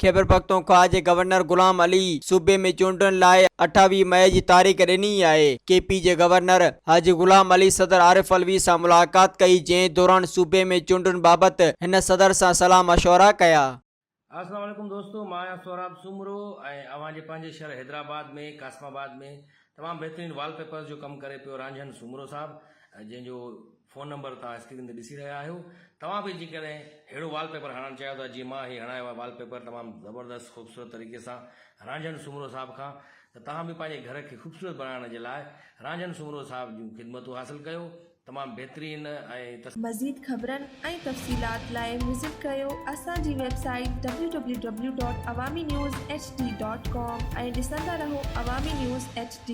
खैबर पख्तूनख्वा जे governor Ghulam Ali सूबे में चूंडनि लाइ 28 मई जी तारीख़ ॾिनी आहे। KP जे गवर्नर हाजी गुलाम अली सदर आरिफ अलवी सां मुलाक़ात कई, जंहिं दौरान सूबे में चूंडनि बाबति हिन सदर सां सलाह मशवरा कया। अस्सलाम वालेकुम दोस्तों, मां सोराब सुमरो ऐं अवां जे पंहिंजे शहर हैदराबाद में कासमाबाद में तमामु बहितरीनु वॉलपेपर जो कमु करे पियो रांझन सुमरो साहब, जंहिंजो फ़ोन नंबर तव्हां स्क्रीन ते ॾिसी रहिया आहियो। तव्हां बि जेकॾहिं अहिड़ो वॉलपेपर हणणु चाहियो था जीअं मां ही हणायो आहे वॉलपेपर तमामु ज़बरदस्त ख़ूबसूरत तरीक़े सां रांझन सुमरो साहब खां, त तव्हां बि पंहिंजे घर खे ख़ूबसूरत बणाइण जे लाइ रांझन सुमरो साहब जूं ख़िदमतूं हासिलु कयो। तमामु बहितरीन ऐं मज़ीद ख़बरनि ऐं तफ़सीलात लाइ विज़िट कयो असांजी वेबसाइट www.awamiNewsHD.com ऐं ॾिसंदा रहो अवामी न्यूज़ HD।